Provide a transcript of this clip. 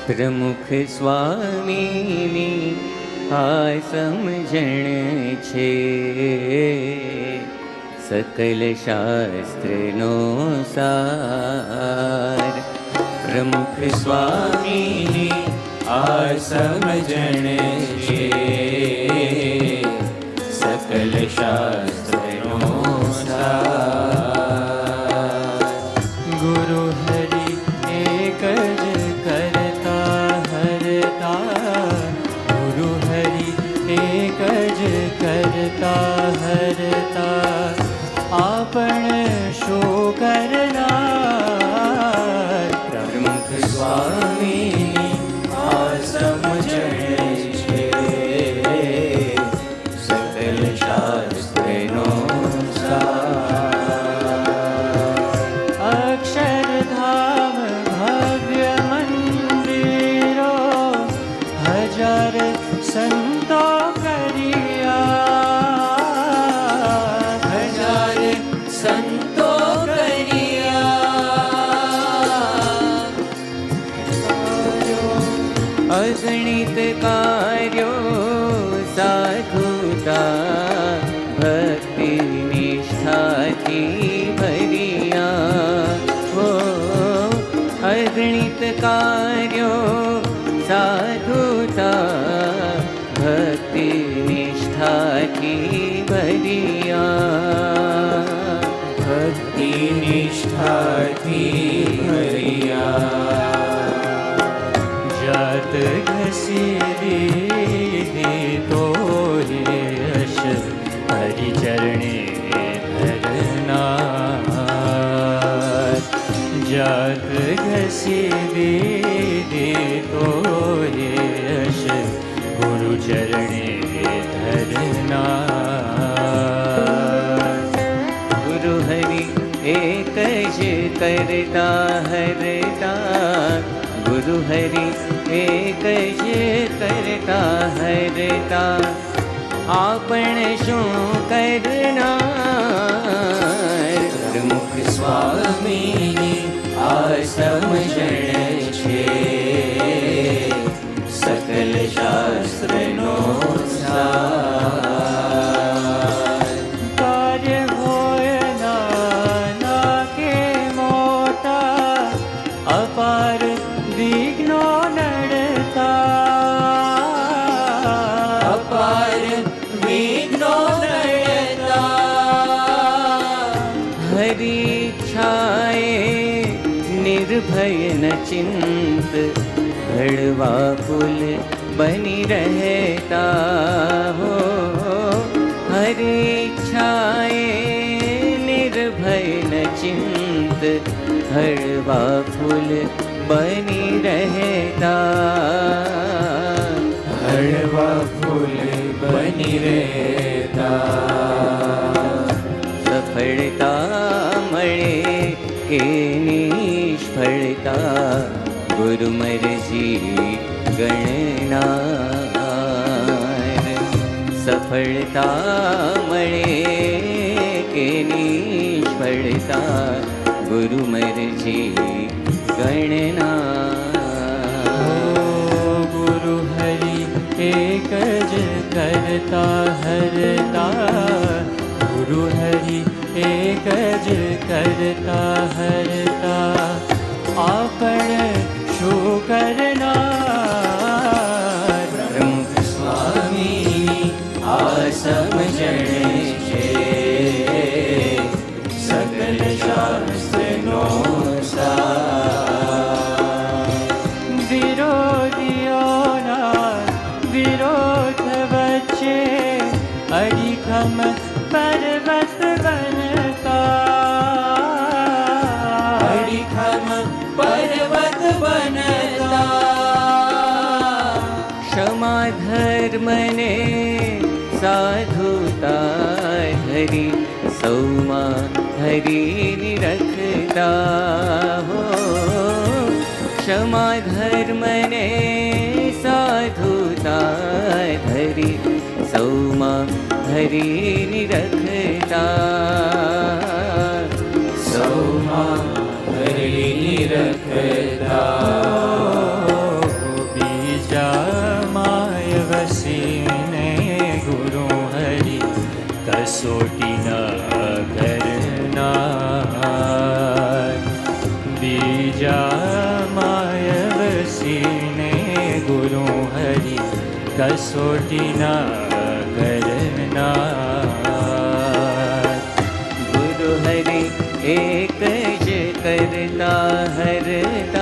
પ્રમુખ સ્વામીની આ સમજણ છે, સકલ શાસ્ત્રનો સાર. પ્રમુખ સ્વામીની આ સમજણ છે, સકલ શાસ્ત્રનો સાર. ગુરુ હરિ એક જ કરતા હરતા, ગુરુ હરિ એક જ કરતા હરતા, આપણ શું કરનાર. પ્રમુખ સ્વામીની આ સમજણ છે, સકલ શાસ્ત્રનો સાર. અક્ષરધામ ભવ્ય મંદિરો, હજાર સંતો કર્યા, હજાર સંતો કર્યા. અગણિત કાર્યો સાધુતા ભક્તિ નિષ્ઠાથી ભર્યા. હો અગણિત કાર્યો સાધુતા ભક્તિ નિષ્ઠાથી ભર્યા, ભક્તિ નિષ્ઠાથી ભર્યા. જાત ઘસી દીધી તો યશ હરિચરણે ધરનાર. જાત ઘસી દીધી તો યશ ગુરુચરણે ધરનાર. ગુરુ હરિ એક જ કરતા હરતા, ગુરુ હરિ એક જ કરતા હરતા, આપણ શું કરનાર. પ્રમુખ સ્વામીની આ સમજણ છે, સકલ શાસ્ત્રનો સાર. કાર્ય હોય નાના કે મોટા, અપાર વિઘ્નો નડતા, અપાર વિઘ્નો નડતા. હરિચ્છાએ નિર્ભય ન ચિંત, ઘડવા પુલ બની રહેતા. હો હરિચ્છાએ નિર્ભય ન ચિંત, હળવા ફૂલ બની રહેતા, હળવા ફૂલ બની રહેતા. સફળતા મળે કે નિષ્ફળતા, ગુરુ મરજી ગણનાર. સફળતા મળે કે નિષ્ફળતા, ગુરુ મરજી ગણનાર. ગુરુ હરિ એક જ કરતા હરતા, ગુરુ હરિ એક જ કરતા હરતા, આપણ શું કરનાર. પ્રમુખ સ્વામીની આ સમજણ છે, સકલ શાસ્ત્રનો સાર. વિરોધીઓના વિરોધ વચ્ચે અડીખમ પર્વત બનતા, અડીખમ પર્વત બનતા. ક્ષમા ધર્મને સાધુતા ધરી, સૌમાં હરિની રખતા. હો ક્ષમા ધર્મને સાધુતા ધરી, સૌમાં હરિની રખતા, સૌમાં હરિની રખતા. બેસીને ગુરુ હરિ કસોટીના કરનાર. ગુરુ હરિ એક જ કરતા હરતા